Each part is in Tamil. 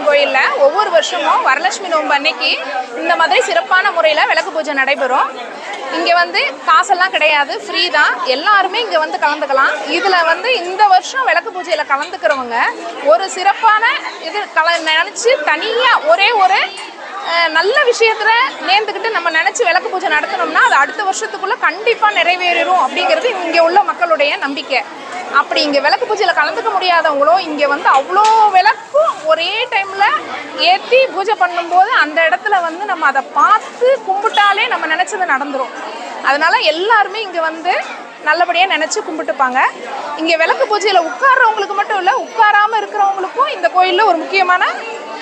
கோயிலில் ஒவ்வொரு வருஷமும் வரலட்சுமி நோன்பு அன்னைக்கு இந்த மாதிரி சிறப்பான முறையில் விளக்கு பூஜை நடைபெறும். இங்கே வந்து காசெல்லாம் கிடையாது, ஃப்ரீ தான். எல்லாருமே இங்கே வந்து கலந்துக்கலாம். இதில் இந்த வருஷம் விளக்கு பூஜையில் கலந்துக்கிறவங்க ஒரு சிறப்பான இது நினச்சி தனியாக ஒரே ஒரு நல்ல விஷயத்துல நேர்ந்துக்கிட்டு நம்ம நினச்சி விளக்கு பூஜை நடத்தினோம்னா அது அடுத்த வருஷத்துக்குள்ளே கண்டிப்பாக நிறைவேறும் அப்படிங்கிறது இங்கே உள்ள மக்களுடைய நம்பிக்கை. அப்படி இங்கே விளக்கு பூஜையில் கலந்துக்க முடியாதவங்களும் இங்கே அவ்வளோ விளக்கும் ஒரே டைமில் ஏற்றி பூஜை பண்ணும்போது அந்த இடத்துல நம்ம அதை பார்த்து கும்பிட்டாலே நம்ம நினச்சது நடந்துடும். அதனால் எல்லாருமே இங்கே நல்லபடியாக நினச்சி கும்பிட்டுப்பாங்க. இங்கே விளக்கு பூஜையில் உட்கார்றவங்களுக்கு மட்டும் இல்லை, உட்காராமல் இருக்கிறவங்களுக்கும் இந்த கோயிலில் ஒரு முக்கியமான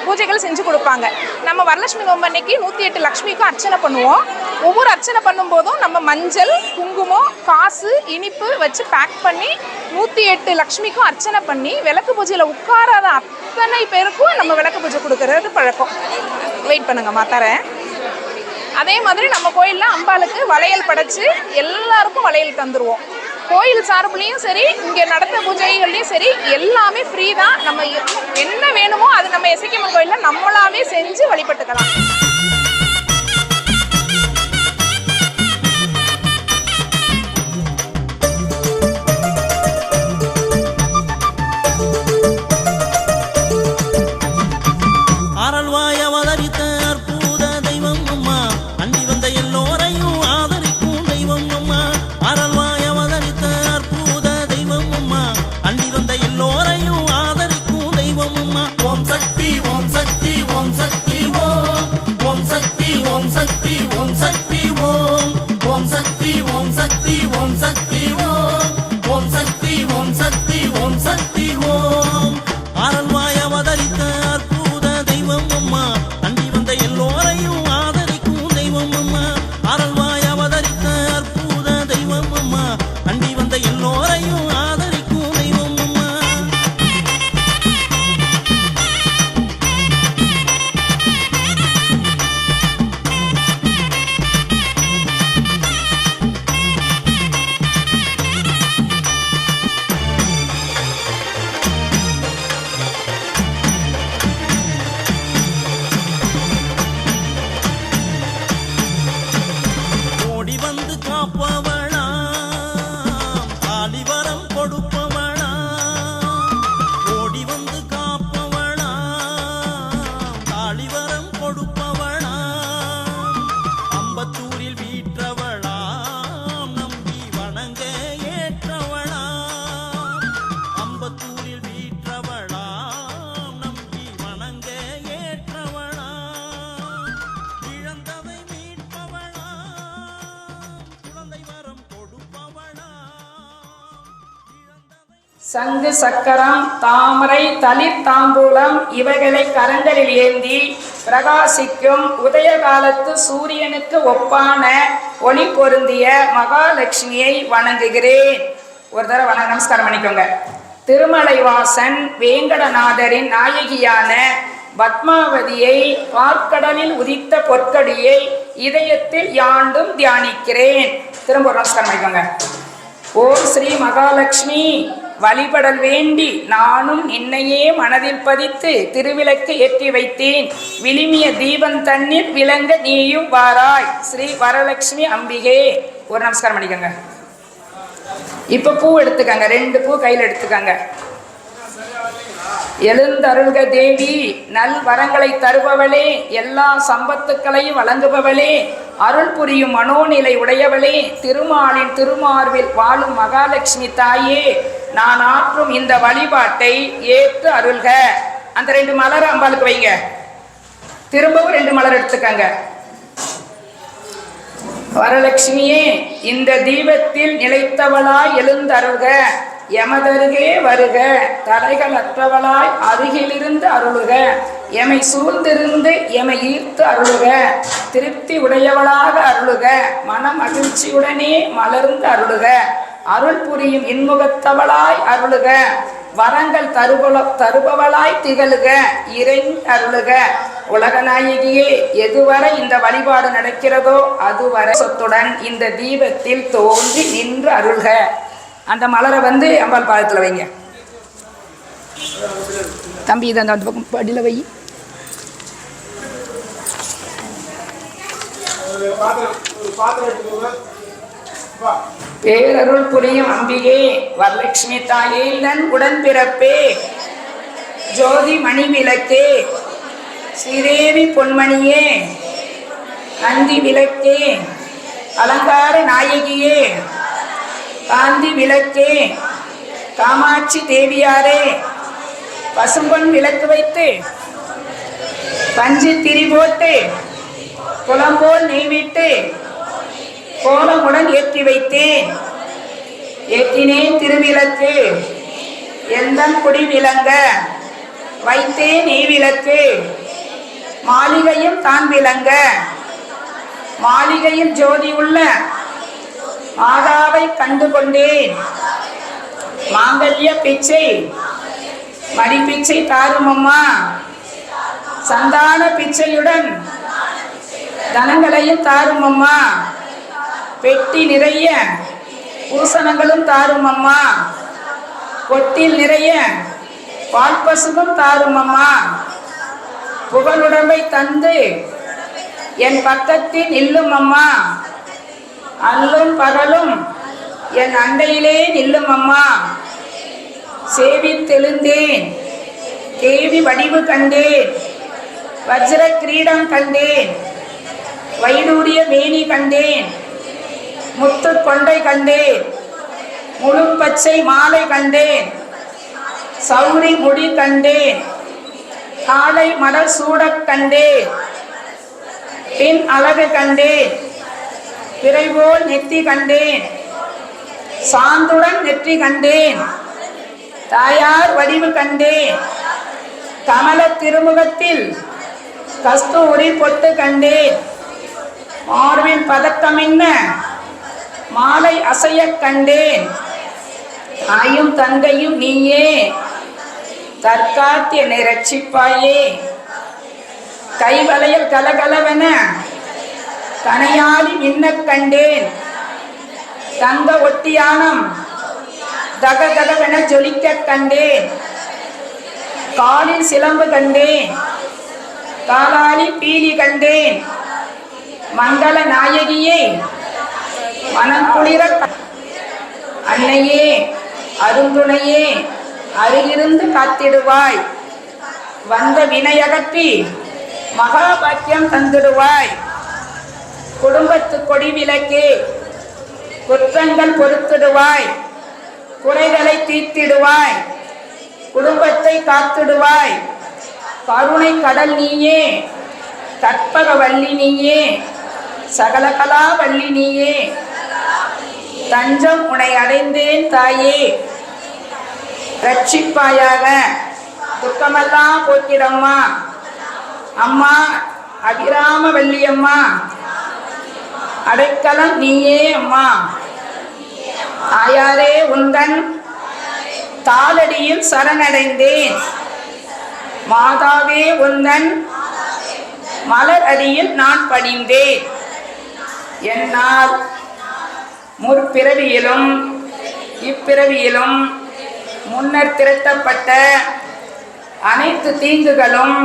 பூஜைகள் செஞ்சு கொடுப்பாங்க. நம்ம வரலட்சுமி நோன்பு அன்னைக்கு 108 லக்ஷ்மிக்கும் அர்ச்சனை பண்ணுவோம். ஒவ்வொரு அர்ச்சனை பண்ணும்போதும் நம்ம மஞ்சள், குங்குமம், காசு, இனிப்பு வச்சு பேக் பண்ணி 108 லக்ஷ்மிக்கும் அர்ச்சனை பண்ணி விளக்கு பூஜையில் உட்காராத அத்தனை பேருக்கும் நம்ம விளக்கு பூஜை கொடுக்கறது பழக்கம். வெயிட் பண்ணுங்கம்மா, தரேன். அதே மாதிரி நம்ம கோயிலில் அம்பாளுக்கு வளையல் படைச்சு எல்லாருக்கும் வளையல் தந்துடுவோம். கோயில் சார்புலையும் சரி, இங்கே நடத்த பூஜைகள்லையும் சரி, எல்லாமே ஃப்ரீ தான். நம்ம என்ன வேணுமோ அது நம்ம எசக்கியம்மன் கோயிலில் நம்மளாவே செஞ்சு வழிபட்டுக்கலாம். சங்கு சக்கரம் தாமரை தளிர் தாம்பூலம் இவைகளை கரங்களில் ஏந்தி பிரகாசிக்கும் உதய காலத்து சூரியனுக்கு ஒப்பான ஒளி பொருந்திய மகாலட்சுமியை வணங்குகிறேன். ஒரு தடவை நமஸ்காரம் பண்ணிக்கோங்க. திருமலைவாசன் வேங்கடநாதரின் நாயகியான பத்மாவதியை பார்க்கடலில் உதித்த பொற்கடியை இதயத்தில் யாண்டும் தியானிக்கிறேன். திரும்ப ஒரு நமஸ்காரம் பண்ணிக்கோங்க. ஓம் ஸ்ரீ மகாலட்சுமி, வழிபடல் வேண்டி நானும் நின்னையே மனதில் பதித்து திருவிளக்கு ஏற்றி வைத்தேன். விளிமிய தீபம் தண்ணீர் விளங்க நீயும் வாராய். ஸ்ரீ வரலட்சுமி அம்பிகே. ஒரு நமஸ்காரம் பண்ணிக்கோங்க. இப்போ பூ எடுத்துக்கங்க, 2 பூ கையில் எடுத்துக்கங்க. எழுந்தருள்க தேவி, நல் வரங்களை தருபவளே, எல்லா சம்பத்துக்களையும் வழங்குபவளே, அருள் புரியும் மனோநிலை உடையவளே, திருமாலின் திருமார்பில் வாழும் மகாலட்சுமி தாயே, நான் ஆற்றும் இந்த வழிபாட்டை ஏற்று அருள்க. அந்த 2 மலர் அம்பாளுக்கு வைங்க. திரும்பவும் 2 மலர் எடுத்துக்கங்க. வரலட்சுமியே, இந்த தீபத்தில் நிலைத்தவளாய் எழுந்தருள்க. எமதருகே வருக. தடைகள் அற்றவளாய் அருகிலிருந்து அருளுக. எமை சூழ்ந்திருந்து எமை ஈர்த்து அருளுக. திருப்தி உடையவளாக அருளுக. மன மகிழ்ச்சியுடனே மலர்ந்து அருளுக. அருள் புரியும் இன்முகத்தவளாய் அருளுக. வரங்கள் தருபவளாய் திகழுக. இறைஞ்சி அருளுக. உலகநாயகியே, எதுவரை இந்த வழிபாடு நடக்கிறதோ அதுவரை சொத்துடன் இந்த தீபத்தில் தோன்றி நின்று அருள்க. அந்த மலரை அம்பாள் பாதத்தில் வைங்க. தம்பி, இதை அந்த பக்கம் படியில் வை. பேரருள் புரியும் அம்பிகே வரலட்சுமி தாயே தன் உடன்பிறப்பே ஜோதி மணி விளக்கே ஸ்ரீதேவி பொன்மணியே நந்தி விளக்கே அலங்கார நாயகியே காந்தி விளக்கே காமாட்சி தேவியாரே பசும்பொன் விளக்கு வைத்து பஞ்சு திரி போட்டு குளம்போல் நெய்விட்டு கோலமுடன் ஏற்றி வைத்தேன் ஏற்றினேன் திருவிளக்கு எந்தன் குடி விளங்க வைத்தேன் நெய் விளக்கு மாளிகையும் தான் விளங்க மாளிகையில் ஜோதி உள்ள மாதாவை கண்டு கொண்டேன் மாங்கல்ய பிச்சை மடிப்பிச்சை தாரும் அம்மா சந்தான பிச்சையுடன் தனங்களையும் தாரும் அம்மா பெட்டி நிறைய பூசணங்களும் தாரும் அம்மா கொட்டில் நிறைய பால் பசுவும் தாரும் அம்மா புகழுடம்பை தந்து என் பக்கத்தில் நில்லும் அம்மா அல்லும் பகலும் என் அண்டையிலே நில்லும் அம்மா சேவித்தெழுந்தேன் தேவி வடிவு கண்டேன் வஜ்ர கிரீடம் கண்டேன் வைடூரிய மேனி கண்டேன் முத்து கொண்டை கண்டேன் முழு பச்சை மாலை கண்டேன் சௌரி முடி கண்டேன் காலை மலர் சூடக் கண்டேன் பின் அழகு கண்டேன் பிறைபோல் நெற்றி கண்டேன் சாந்துடன் நெற்றி கண்டேன் தாயார் வடிவு கண்டேன் கமல திருமுகத்தில் கஸ்தூரி பொட்டு கண்டேன் மார்பின் பதக்கமின்ன மாலை அசைய கண்டேன் தாயும் தந்தையும் நீயே தற்காத்து என்னை ரட்சிப்பாயே கைவளையல் கலகலவென கனையாளி மின்னக் கண்டேன் தங்க ஒட்டியானம் தகதகவென ஜொலிக்க கண்டேன் காலில் சிலம்பு கண்டேன் காலாளி பீலி கண்டேன் மங்கள நாயகியே மனம் குளிர அன்னையே அருந்துணையே அருகிருந்து காத்திடுவாய் வந்த வினையகற்றி மகாபாக்கியம் தந்திடுவாய் குடும்பத்து கொடி விளக்கே குற்றங்கள் பொறுத்திடுவாய் குறைகளை தீர்த்திடுவாய் குடும்பத்தை காத்திடுவாய் கருணை கடல் நீயே கற்பக வள்ளி நீயே சகலகலா வள்ளி நீயே தஞ்சம் உனை அடைந்தேன் தாயே ரட்சிப்பாயாக துக்கமெல்லாம் போக்கிடம்மா அம்மா அபிராம வள்ளியம்மா அடைக்கலம் நீயே அம்மா தாயாரே உந்தன் தாளடியில் சரணடைந்தேன் மாதாவே உந்தன் மலர் அடியில் நான் படிந்தேன் என்னால் முற்பிறவியிலும் இப்பிறவியிலும் முன்னர் திரட்டப்பட்ட அனைத்து தீங்குகளும்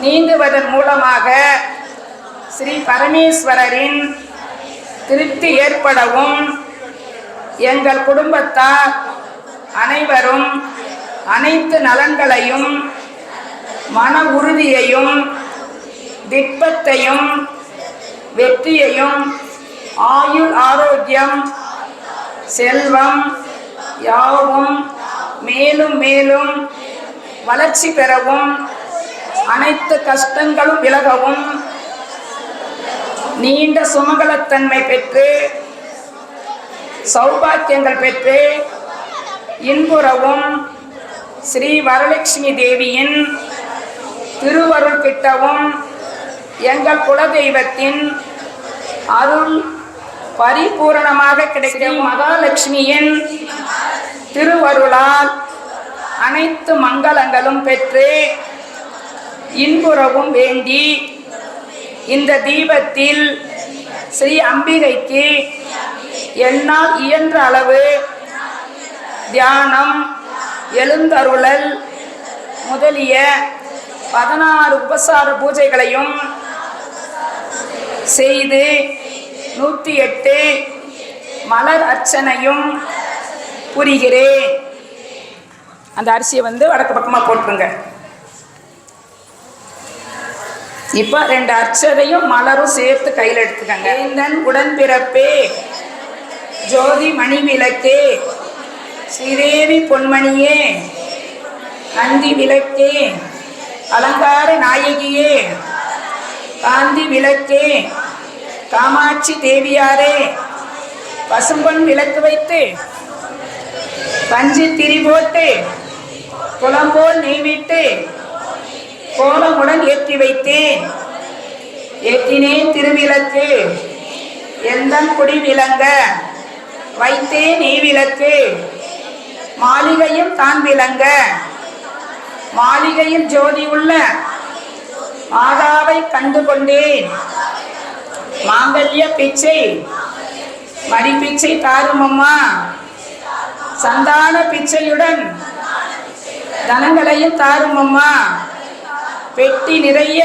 நீங்குவதன் மூலமாக ஸ்ரீ பரமேஸ்வரரின் திருப்தி ஏற்படவும் எங்கள் குடும்பத்தார் அனைவரும் அனைத்து நலன்களையும் மன உறுதியையும் திட்பத்தையும் வெற்றியையும் ஆயுள் ஆரோக்கியம் செல்வம் யாவும் மேலும் மேலும் வளர்ச்சி பெறவும் அனைத்து கஷ்டங்களும் விலகவும் நீண்ட சுமங்கலத்தன்மை பெற்று சௌபாக்கியங்கள் பெற்று இன்புறவும் ஸ்ரீ வரலட்சுமி தேவியின் திருவருள் கிட்டவும் எங்கள் குலதெய்வத்தின் அருள் பரிபூரணமாக கிடைக்கும் மகாலட்சுமியின் திருவருளால் அனைத்து மங்களங்களும் பெற்று இன்புறவும் வேண்டி இந்த தீபத்தில் ஸ்ரீ அம்பிகைக்கு என்னால் இயன்ற அளவு தியானம் எழுந்தருளல் முதலிய 16 உபசார பூஜைகளையும் செய்து 108 மலர் அர்ச்சனையும் புரிகிறேன். அந்த அரிசியை வந்து வடக்கு பக்கமாக போட்டுருங்க. இப்போ 2 அர்ச்சனையும் மலரும் சேர்த்து கையில் எடுத்துக்கங்க. வேந்தன் உடன்பிறப்பே, ஜோதி மணி விளக்கே, ஸ்ரீதேவி பொன்மணியே, நந்தி விளக்கே, அலங்கார நாயகியே, காந்தி விளக்கே, காமாட்சி தேவியாரே, பசும்பொன் விளக்கு வைத்து பஞ்சு திரி போட்டு குளம்போல் நெய்விட்டு கோலமுடன் ஏற்றி வைத்தேன். ஏற்றினேன் திருவிளக்கு எந்தன் குடி விளங்க, வைத்தேன் நெய் விளக்கு மாளிகையும் தான் விளங்க. மாளிகையில் ஜோதி உள்ள மாதாவை கண்டு கொண்டேன். மாங்கல்ய பிச்சை மடிப்பிச்சை தாரும் அம்மா, சந்தான பிச்சையுடன் தனங்களையும் தாரும் அம்மா. பெட்டி நிறைய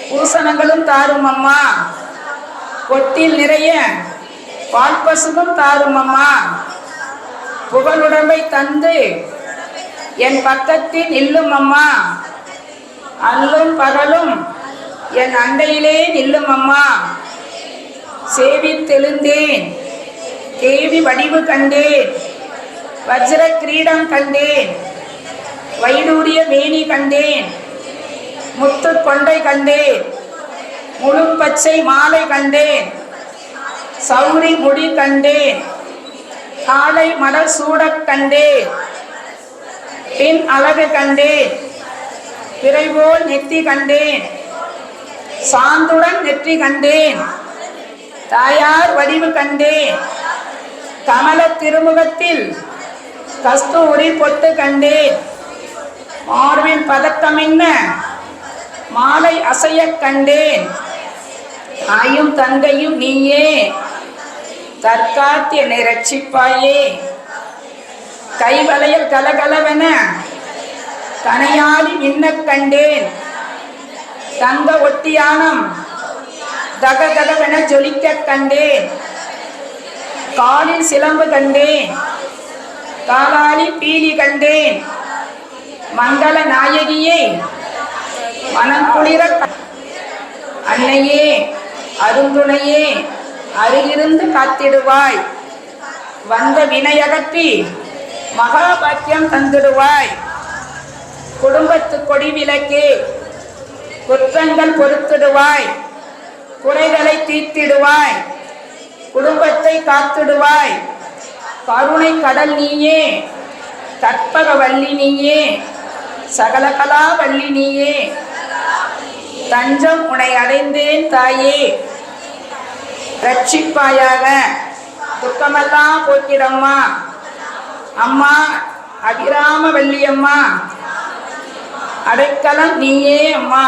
பூசணங்களும் தாரும் அம்மா. கொட்டில் நிறைய பால் பசுவும் தாரும் அம்மா. புகழுடம்பை தந்து என் பக்கத்தில் நில்லும் அம்மா. அல்லும் பகலும் என் அண்டையிலே நில்லும் அம்மா. சேவித்தெழுந்தேன், தேவி வடிவு கண்டேன், வஜ்ர கிரீடம் கண்டேன், வைடூரிய மேனி கண்டேன், முத்து கொண்டை கண்டேன், முழு பச்சை மாலை கண்டேன், சௌரி முடி கண்டேன், காலை மலர் சூடக் கண்டேன், பின் அழகு கண்டேன், பிறைபோல் நெற்றி கண்டேன், சாந்துடன் நெற்றி கண்டேன், தாயார் வடிவு கண்டேன், கமல திருமுகத்தில் கஸ்தூரி பொட்டு கண்டேன், மார்பில் பதக்கமின்ன மாலை அசைய கண்டேன். தாயும் தந்தையும் நீயே, தற்காத்து என்னை ரட்சிப்பாயே. கைவளையல் கலகலவென கனையாளி மின்னக் கண்டேன். தங்க ஒட்டியானம் தகதகவென ஜொலிக்க கண்டேன். காலில் சிலம்பு கண்டேன், காலாளி பீலி கண்டேன். மங்கள நாயகியே மனக்குளிர அன்னையே அருந்துணையே அருகிருந்து காத்திடுவாய். வந்த வினையகற்றி மகாபாக்கியம் தந்திடுவாய். குடும்பத்து கொடி விளக்கே, குற்றங்கள் பொறுத்திடுவாய். குறைகளை தீர்த்திடுவாய். குடும்பத்தை காத்திடுவாய். கருணை கடல் நீயே, கற்பக வள்ளி நீயே, சகலகலா வள்ளி நீயே. தஞ்சம் உனை அடைந்தேன் தாயே, ரட்சிப்பாயாக. துக்கமெல்லாம் போக்கிடம்மா. அம்மா அபிராம வள்ளியம்மா, அடைக்கலம் நீயே அம்மா.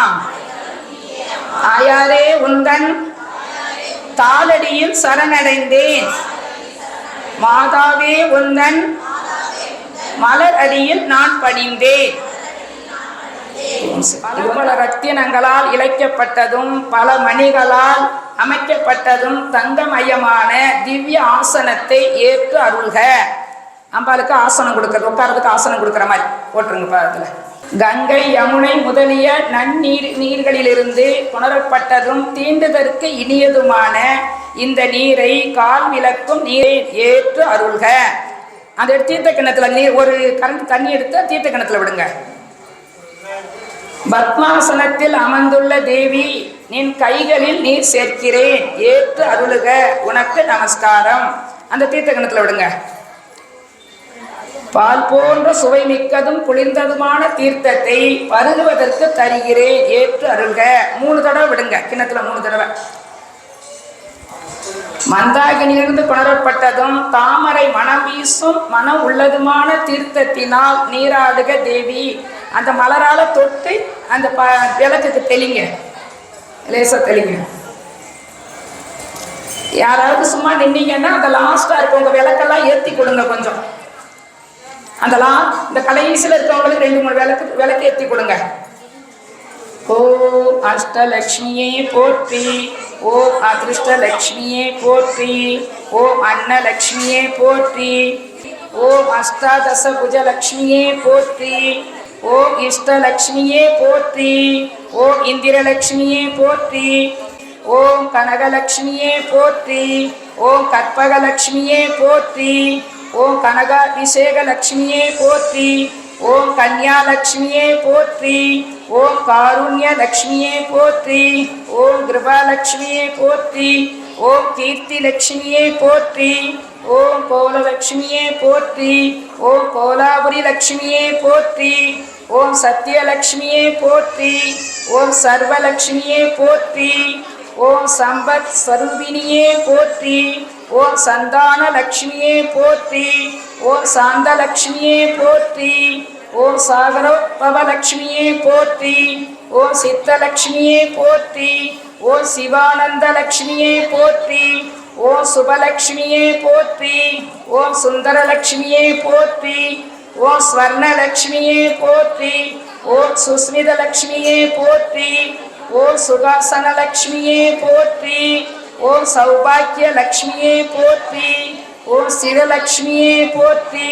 ஆயாரே உந்தன் தாளடியில் சரணடைந்தேன். மாதாவே உந்தன் மலர் அடியில் நான் பணிந்தேன். பல ரத்தினங்களால் இழைக்கப்பட்டதும் பல மணிகளால் அமைக்கப்பட்டதும் தங்கமயமான திவ்ய ஆசனத்தை ஏற்று அருள்க. அம்பாளுக்கு ஆசனம் கொடுக்கறது, உட்கார்றதுக்கு ஆசனம் கொடுக்குற மாதிரி போட்டுருங்க பாருங்க. கங்கை யமுனை முதலிய நீர்களிலிருந்து புணரப்பட்டதும் தீண்டுதற்கு இனியதுமான இந்த நீரை கால் விளக்கும் நீரை ஏற்று அருள்க. அந்த தீர்த்த கிணத்துல நீர் ஒரு கரண்ட் தண்ணி எடுத்து தீர்த்த கிணத்துல விடுங்க. பத்மாசனத்தில் அமர்ந்துள்ள தேவி, நின் கைகளில் நீர் சேர்க்கிறேன், ஏற்று அருளுக, உனக்கு நமஸ்காரம். அந்த தீர்த்த கிணத்துல விடுங்க. பால் போன்ற சுவை மிக்கதும் குளிர்ந்ததுமான தீர்த்தத்தை பருகுவதற்கு தருகிறேன், ஏற்று அருள்க. 3 தடவை விடுங்க கிணத்துல, 3 தடவை. மந்தாகினியிலிருந்து புணரப்பட்டதும் தாமரை மனம் வீசும் மனம் உள்ளதுமான தீர்த்தத்தினால் நீராடுக தேவி. அந்த மலரால தொட்டு அந்த விளக்குக்கு தெளிங்க, லேசா தெளிங்க. யாராவது சும்மா நின்னீங்கன்னா அந்த லாஸ்டா இருக்க உங்க விளக்கெல்லாம் ஏற்றி கொடுங்க கொஞ்சம். அந்த இந்த கடைசியில் இருக்கவங்களுக்கு 2-3 விளக்கு ஏற்றி கொடுங்க. ஓ அஷ்டலட்சுமியே போற்றி, ஓம் அதிருஷ்டலக்ஷ்மியே போற்றி. ஓம் அன்னலக்ஷ்மியே போற்றி. ஓம் அஷ்டாதச புஜலக்ஷ்மியே போற்றி. ஓம் இஷ்டலக்ஷ்மியே போற்றி. ஓம் இந்திரலக்ஷ்மியே போற்றி. ஓம் கனகலக்ஷ்மியே போற்றி. ஓம் கற்பகலக்ஷ்மியே போற்றி. ஓம் கனகாபிஷேகலக்ஷ்மியே போற்றி. ஓம் கன்யாலக்ஷ்மியே போற்றி. ஓம் காருண்யலக்ஷ்மியே போற்றி. ஓம் கிருபாலக்ஷ்மியே போற்றி. ஓம் கீர்த்திலக்ஷ்மியே போற்றி. ஓம் கோலலக்ஷ்மியே போற்றி. ஓம் கோலாபுரி லக்ஷ்மியே போற்றி. ஓம் சத்யலக்ஷ்மியே போற்றி. ஓம் சர்வலக்ஷ்மியே போற்றி. ஓம் சம்பத் ஸ்வரூபிணியே போற்றி. ஓம் சந்தான லக்ஷ்மியே போற்றி. ஓம் சாந்தலக்ஷ்மியே போற்றி. ஓம் சாகரோத்பவலக்ஷ்மியே போற்றி. ஓம் சித்தலக்ஷ்மியே போற்றி. ஓம் சிவானந்த லக்ஷ்மியே போற்றி. ஓம் சுபலக்ஷ்மியே போற்றி. ஓம் சுந்தரலக்ஷ்மியே போற்றி. ஓம் ஸ்வர்ணலக்ஷ்மியே போற்றி. ஓம் சுஸ்மிதலக்ஷ்மியே போற்றி. ஓம் சுகாசனலக்ஷ்மியே போற்றி. ஓம் சௌபாக்கியலக்ஷ்மியே போற்றி. ஓம் சிவலக்ஷ்மியே போற்றி.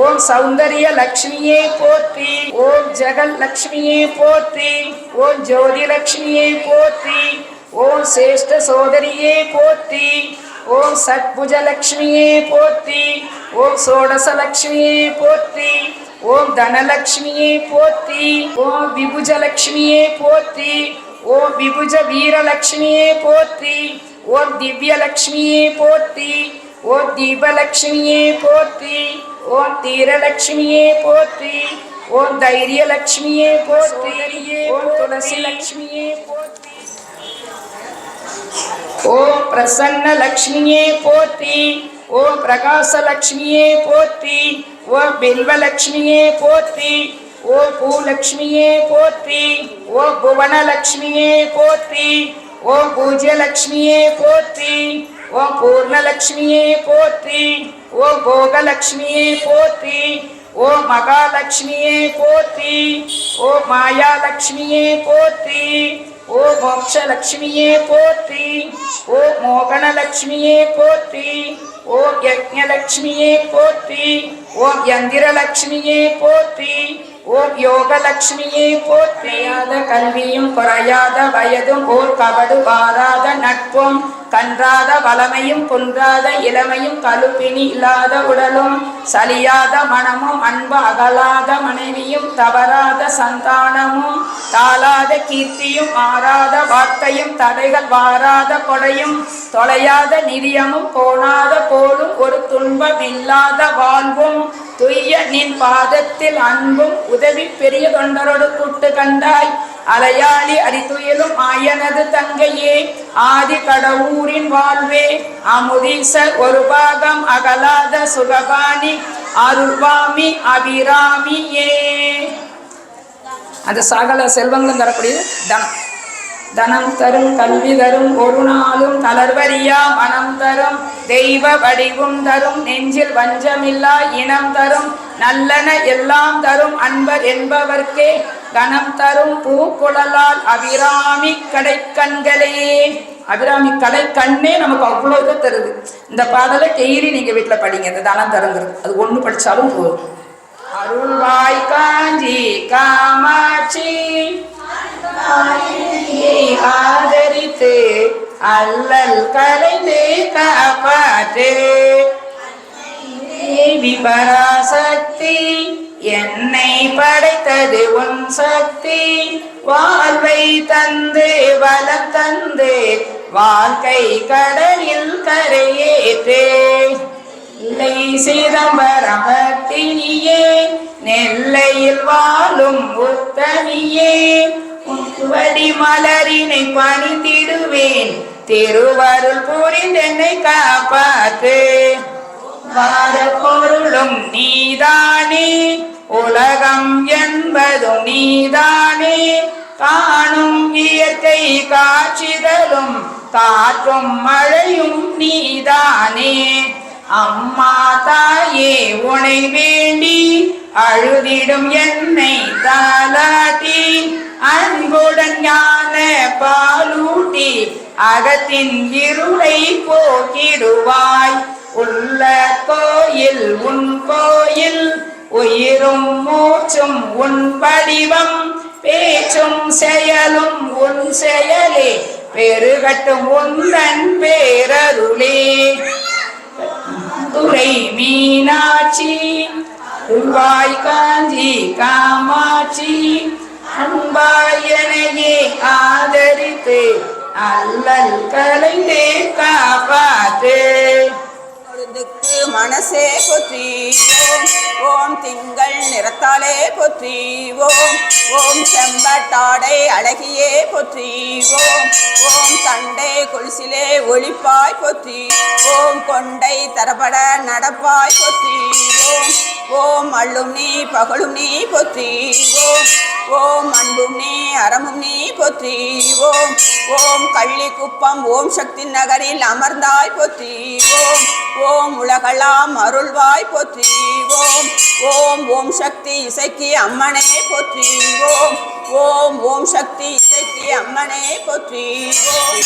ஓம் சௌந்தர்ய லக்ஷ்மியே போற்றி. ஓம் ஜெகல் லக்ஷ்மியே போற்றி. ஓம் ஜோதிலக்ஷ்மியே போற்றி. ஓம் சேஷ்ட சோதரியே போற்றி. ஓம் சத்புஜலக்ஷ்மியே போற்றி. ஓம் சோடசலக்ஷ்மியே போற்றி. ஓம் தனலக்ஷ்மியே போற்றி. ஓம் விபுஜலக்ஷ்மியே போற்றி. ஓம் விபுஜ வீரலக்ஷ்மியே போற்றி. ஓம் திவ்யலக்ஷ்மியே போற்றி. ஓம் தீபலக்ஷ்மியே போற்றி. ஓம் தீரலக்ஷ்மியே போற்றி. ஓம் தைரியலக்ஷ்மியே போற்றி. ஓம் துளசி லக்ஷ்மியே போற்றி. ஓம் பிரசன்ன லக்ஷ்மியே போற்றி. ஓம் பிரகாசலக்ஷ்மியே போற்றி. ஓம் பில்வலக்ஷ்மியே போற்றி. ஓம் பூலக்ஷ்மியே போற்றி. ஓம் புவனலக்ஷ்மியே போற்றி. ஓம் பூஜ்யலக்ஷ்மியே போற்றி. ஓம் பூர்ணலக்ஷ்மியே போற்றி. ஓம் போகலக்ஷ்மியே போற்றி. ஓம் மகாலக்ஷ்மியே போற்றி. ஓம் மாயாலக்ஷ்மியே போற்றி. ஓம் மோக்ஷலக்ஷ்மியே போற்றி. ஓம் மோகனலக்ஷ்மியே போற்றி. ஓம் யஜ்ஞலக்ஷ்மியே போற்றி. ஓம் யந்திரலக்ஷ்மியே போற்றி. ஓம் யோகலக்ஷ்மியே போற்றி. கல்வியும் குறையாத வயதும் ஓர் கபடு வாராத நட்பும் கன்றாத வளமையும் குன்றாத இளமையும் கழுப்பினி இல்லாத உடலும் சலியாத மனமும் அன்பு அகலாத மனைவியும் தவறாத சந்தானமும் தாளாத கீர்த்தியும் மாறாத வார்த்தையும் தடைகள் வாராத கொடையும் தொலையாத நிதியமும் போனாத போலும் ஒரு துன்பம் இல்லாத வாழ்வும் துய்ய நின் பாதத்தில் அன்பும் உதவி பெரிய தொண்டரோடு கூட்டு கண்டாய் அலையாளி அரிதுயிலும் ஆயனது தங்கையே ஆதி கடவுரின் வாழ்வே அமுதீசர் ஒரு பாகம் அகலாத சுகபாணி அருள்வாமி அபிராமியே. அந்த சகல செல்வங்களும் தரக்கூடியது தனம். தனம் தரும் கல்வி தரும் ஒரு நாளும் தளர்வரியா மனம் தரும் தெய்வ வடிவும் தரும் நெஞ்சில் வஞ்சமில்லா இனம் தரும் நல்லன எல்லாம் தரும் அன்பர் என்பவர்க்கே கணம் தரும் பூக்குழலால் அபிராமி கடைக்கண்களே. அபிராமி கடைக்கண்ணே நமக்கு அவ்வளோ இதை தருது. இந்த பாடலை டெய்லி நீங்கள் வீட்டில் படிங்க. இந்த தனம் தருங்கிறது அது ஒன்று படித்தாலும் போதும். அருள்வாய் காஞ்சி காமாட்சி ஆதரித்து அல்லல் கலைந்து காப்பாற்று தேவி பராசக்தி என்னை படைத்தது உன் சக்தி வாழ்வை தந்து வளம் தந்து வாழ்க்கை கடலில் கரையேற்றே இல்லை சிதம்பரம் பக்தினியே நெல்லையில் வாழும் உத்தமியே உன்வடி மலரினை பணிந்திடுவேன் திருவருள் புரிந்தென்னை காப்பாற்று வார பொருளும் நீதானே உலகம் என்பதும் நீதானே காணும் இயற்கை காட்சிகளும் காற்றும் மழையும் நீதானே அம்மா தாயே உனை வேண்டி அழுதிடும் என்னை தாலாட்டி அன்புடன் ஞான பாலூட்டி அகத்தின் இருளை போக்கிடுவாய். உள்ள கோயில் உன் கோயில், உயிரும் மூச்சும் உன் வடிவம், பேச்சும் செயலும் உன் செயலே, பெருகட்டும் உந்தன் பேரருளே. துரை மீனாட்சி துர்வாய் காஞ்சி காமாட்சி, அன்பாயனையே ஆதரித்து அல்லல் கலைந்தே காப்பாற்று. மனசே போற்றி ஓம், ஓம் திங்கள் நிறத்தாலே போற்றி ஓம், ஓம் செம்பட்டாடை அழகியே போற்றி ஓம், ஓம் தண்டை கொலுசிலே ஒளிப்பாய் போற்றி ஓம், கொண்டை தரபட நடப்பாய் போற்றி ஓம், ஓம் அள்ளும் நீ பகலும் நீ போற்றி ஓம், ஓம் அன்பும் நீ அறமும் நீ போற்றி ஓம், ஓம் கள்ளி குப்பம் ஓம் சக்தி நகரில் அமர்ந்தாய் போற்றி ஓம், ஓம் உலகெல்லாம் அருள்வாய் போற்றி ஓம், ஓம் ஓம் சக்தி இசைக்கு அம்மனே போற்றி ஓம், ஓம் ஓம் சக்தி இசைக்கு அம்மனே போற்றி ஓம்.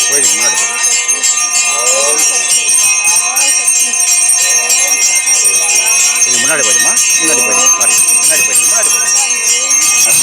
கோயிலுக்கு முன்னாடி கொஞ்சம் முன்னாடி போயிடுமா முன்னாடி போயிடுங்க முன்னாடி போயிடுங்க முன்னாடி போயிடுங்க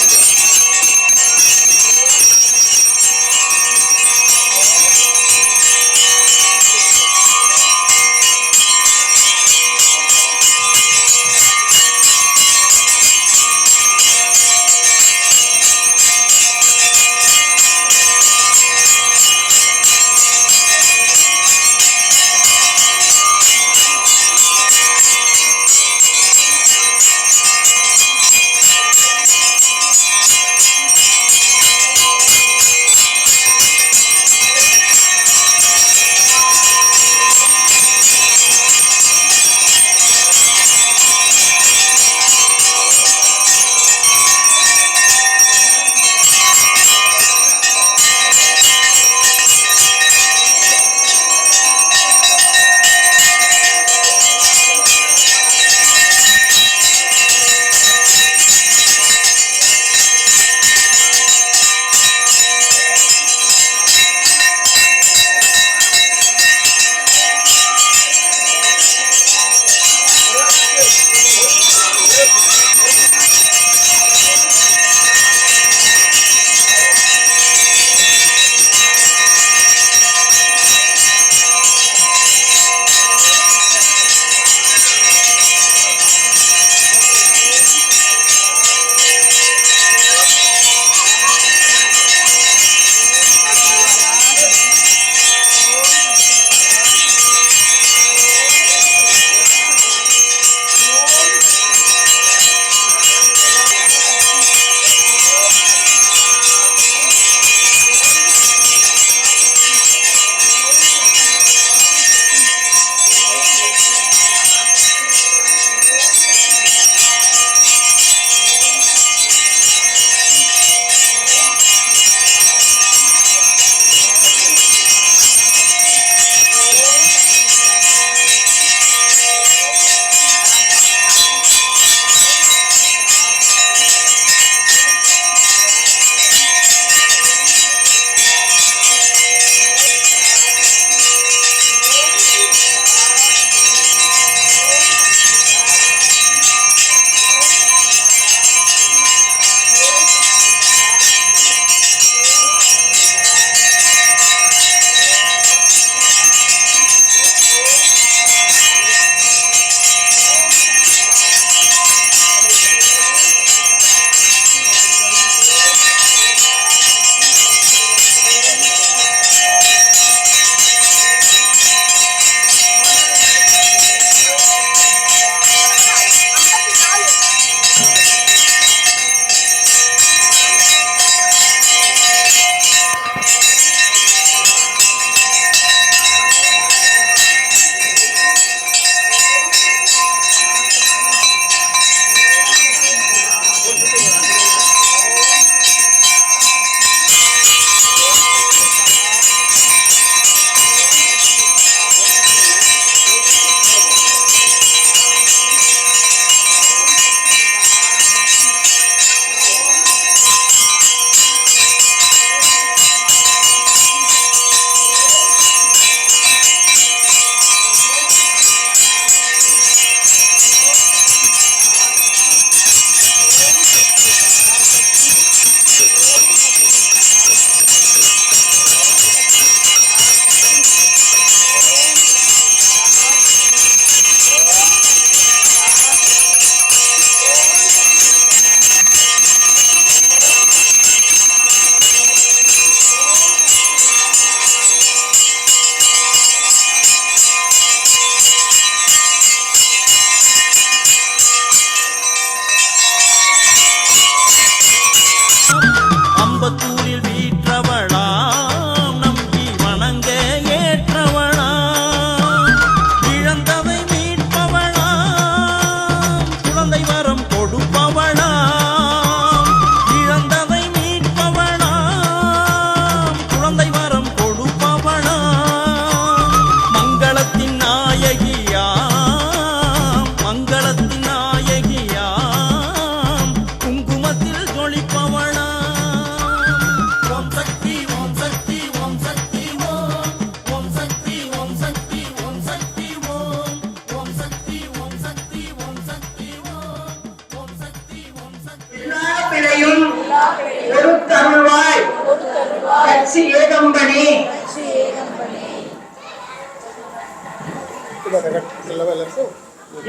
அச்சு ஏகம்பனே.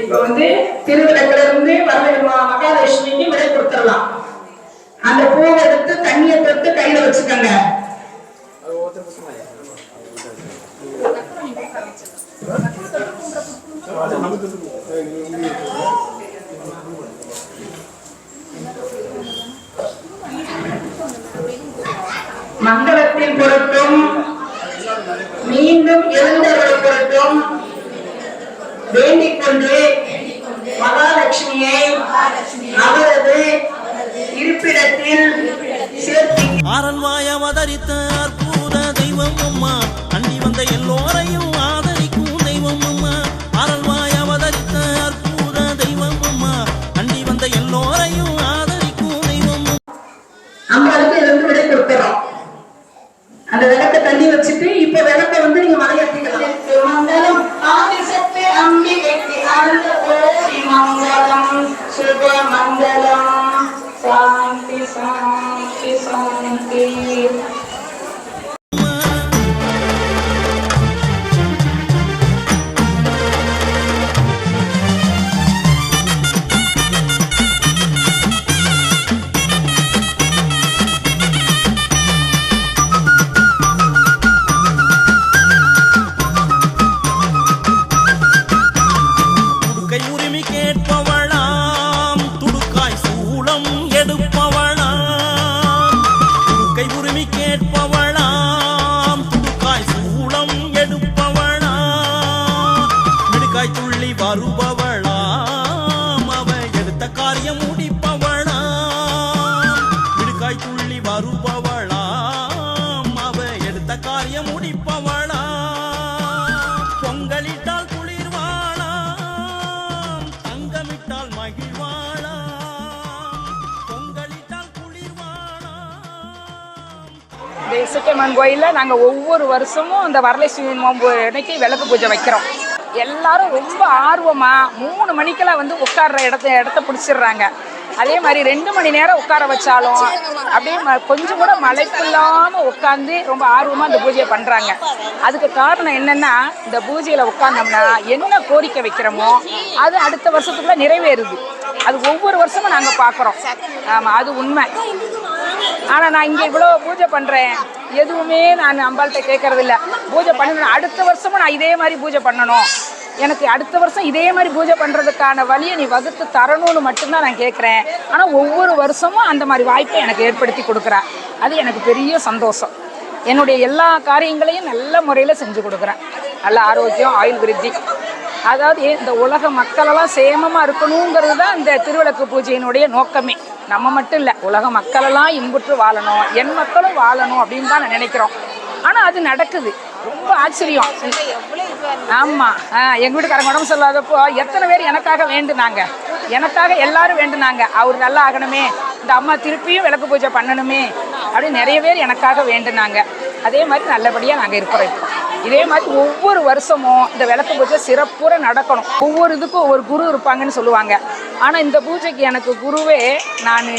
இப்ப வந்து திருவிழாக்குல இருந்து மகாலட்சுமிக்கு விடை கொடுத்துடலாம். அந்த பூவை எடுத்து தண்ணியை தொட்டு கையில வச்சுக்கோங்க. மங்களத்தின் பொருட்டும் மீண்டும் எழுந்தருளை பொருட்டும் வேண்டிக் கொண்டு மகாலட்சுமியை அவரது இருப்பிடத்தில் சேர்த்து ஆரல்வாய் அவதரித்த அற்புத தெய்வம் அம்மா, அண்டி வந்த எல்லோரையும் ஆதரிக்கும் தெய்வம் அம்மா. ஆரல்வாய் அவதரித்த அற்புத தெய்வம் அம்மா, அண்டி வந்த எல்லோரையும் ஆதரிக்கும் தெய்வம். அம்பாளுக்கு இருந்து விடை கொடுத்துறோம். அந்த விளக்க தண்ணி வச்சுட்டு இப்ப விளக்க வந்து நீங்க மலையாட்டிக்கலாம். மங்களம் ஆதிசக்தி அம்பிகைக்கு அந்த கோடி மங்களம் சுப மங்களம் சாந்தி சாந்தி சாந்தி. கேட்பவளாம் துடுக்காய் சூளம் எடுப்பவளாம், துடுக்கை உரிமை கேட்பவளாம் துடுக்காய் சூளம் எடுப்பவளாம், மிடுக்காய் துள்ளி வருபவளாம் அவ எடுத்த காரியம் முடிப்பவளாம், மிடுக்காய் துள்ளி வருபவளாம் அவ எடுத்த காரியம் முடிப்பவளாம், பொங்கலிட்டால் குளிர்வாளாம் தங்கமிட்டால் மகிழ்வாளாம், பொங்கலிட்டால் குளிர்வாளாம். தேசிகம்மன் கோயில்ல நாங்க ஒவ்வொரு வருஷமும் இந்த வரலட்சுமி நோன்பு அன்னைக்கு விளக்கு பூஜை வைக்கிறோம். எல்லாரும் ரொம்ப ஆர்வமா 3 மணிக்கெல்லாம் வந்து உட்கார்ற இடத்த பிடிச்சிடுறாங்க. அதே மாதிரி 2 மணி நேரம் உட்கார வச்சாலும் அப்படியே கொஞ்சம் கூட மலைப்பு இல்லாம உட்காந்து ரொம்ப ஆர்வமா இந்த பூஜையை பண்றாங்க. அதுக்கு காரணம் என்னன்னா, இந்த பூஜையில உட்கார்ந்தோம்னா என்ன கோரிக்கை வைக்கிறோமோ அது அடுத்த வருஷத்துக்குள்ள நிறைவேறுது. அது ஒவ்வொரு வருஷமும் நாங்க பாக்குறோம். ஆமா, அது உண்மை. ஆனா நான் இங்க இவ்வளவு பூஜை பண்றேன், எதுவுமே நான் அம்பாள்கிட்ட கேட்கறது இல்ல. பூஜை பண்ணணும், அடுத்த வருஷமும் நான் இதே மாதிரி பூஜை பண்ணணும், எனக்கு அடுத்த வருஷம் இதே மாதிரி பூஜை பண்றதுக்கான வழியை நீ வகுத்து தரணும்னு மட்டும்தான் நான் கேட்குறேன். ஆனா ஒவ்வொரு வருஷமும் அந்த மாதிரி வாய்ப்பை எனக்கு ஏற்படுத்தி கொடுக்குறேன். அது எனக்கு பெரிய சந்தோஷம். என்னுடைய எல்லா காரியங்களையும் நல்ல முறையில் செஞ்சு கொடுக்குறேன். நல்ல ஆரோக்கியம், ஆயுள் விருத்தி. அதாவது இந்த உலக மக்களெல்லாம் சேமமாக இருக்கணுங்கிறது தான் இந்த திருவிளக்கு பூஜையினுடைய நோக்கமே. நம்ம மட்டும் இல்லை, உலக மக்களெல்லாம் இன்புற்று வாழணும், என் மக்களும் வாழணும் அப்படின்னு தான் நான் நினைக்கிறோம். ஆனால் அது நடக்குது. ரொம்ப ஆச்சரியம். ஆமாம், எங்கள் வீட்டுக்காரங்க உடம்பு சொல்லாதப்போ எத்தனை பேர் எனக்காக வேண்டுனாங்க, எனக்காக எல்லாரும் வேண்டுனாங்க. அவர் நல்லா ஆகணுமே, இந்த அம்மா திருப்பியும் விளக்கு பூஜை பண்ணணுமே அப்படின்னு நிறைய பேர் எனக்காக வேண்டுனாங்க. அதே மாதிரி நல்லபடியாக நாங்கள் இருக்கிறோம். இப்போ இதே மாதிரி ஒவ்வொரு வருஷமும் இந்த விளக்கு பூஜை சிறப்புற நடக்கணும். ஒவ்வொரு இதுக்கும் ஒவ்வொரு குரு இருப்பாங்கன்னு சொல்லுவாங்க. ஆனால் இந்த பூஜைக்கு எனக்கு குருவே, நான்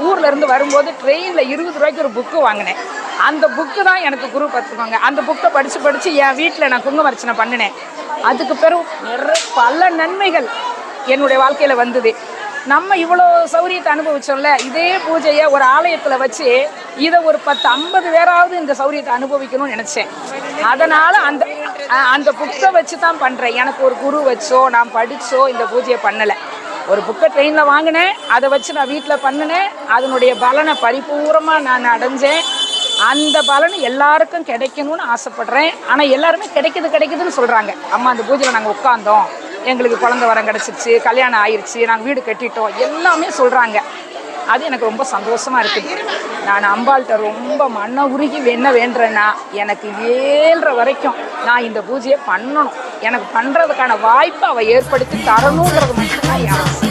ஊரில் இருந்து வரும்போது ட்ரெயினில் 20 ரூபாய்க்கு ஒரு புக்கு வாங்கினேன். அந்த புக்கு தான் எனக்கு குரு பார்த்துக்கோங்க. அந்த புக்கை படித்து என் வீட்டில் நான் குங்குமர்ச்சனை பண்ணினேன். அதுக்கு பிறகு நிறைய பல நன்மைகள் என்னுடைய வாழ்க்கையில் வந்தது. நம்ம இவ்வளோ சௌரியத்தை அனுபவிச்சோம்ல, இதே பூஜையை ஒரு ஆலயத்தில் வச்சு இதை ஒரு 10-50 பேராவது இந்த சௌரியத்தை அனுபவிக்கணும்னு நினச்சேன். அதனால் அந்த புக்கை வச்சு தான் பண்ணுறேன். எனக்கு ஒரு குரு வச்சோ நான் படித்தோ இந்த பூஜையை பண்ணலை. ஒரு புக்கை ட்ரெயினில் வாங்கினேன், அதை வச்சு நான் வீட்டில் பண்ணினேன். அதனுடைய பலனை பரிபூர்ணமாக நான் அடைஞ்சேன். அந்த பலன் எல்லாருக்கும் கிடைக்கணும்னு ஆசைப்படுறேன். ஆனால் எல்லாருமே கிடைக்குதுன்னு சொல்கிறாங்க. அம்மா அந்த பூஜையில் நாங்கள் உட்காந்தோம், எங்களுக்கு குழந்தை வரம் கிடச்சிருச்சு, கல்யாணம் ஆயிடுச்சு, நாங்கள் வீடு கட்டிட்டோம், எல்லாமே சொல்கிறாங்க. அது எனக்கு ரொம்ப சந்தோஷமாக இருக்குது. நான் அம்பாள்கிட்ட ரொம்ப மன உருகி என்ன வேண்டுறேன்னா, எனக்கு 7:30 வரைக்கும் நான் இந்த பூஜையை பண்ணணும், எனக்கு பண்ணுறதுக்கான வாய்ப்பை அவள் ஏற்படுத்தி தரணுங்கிறது மட்டும்தான் என் ஆசை.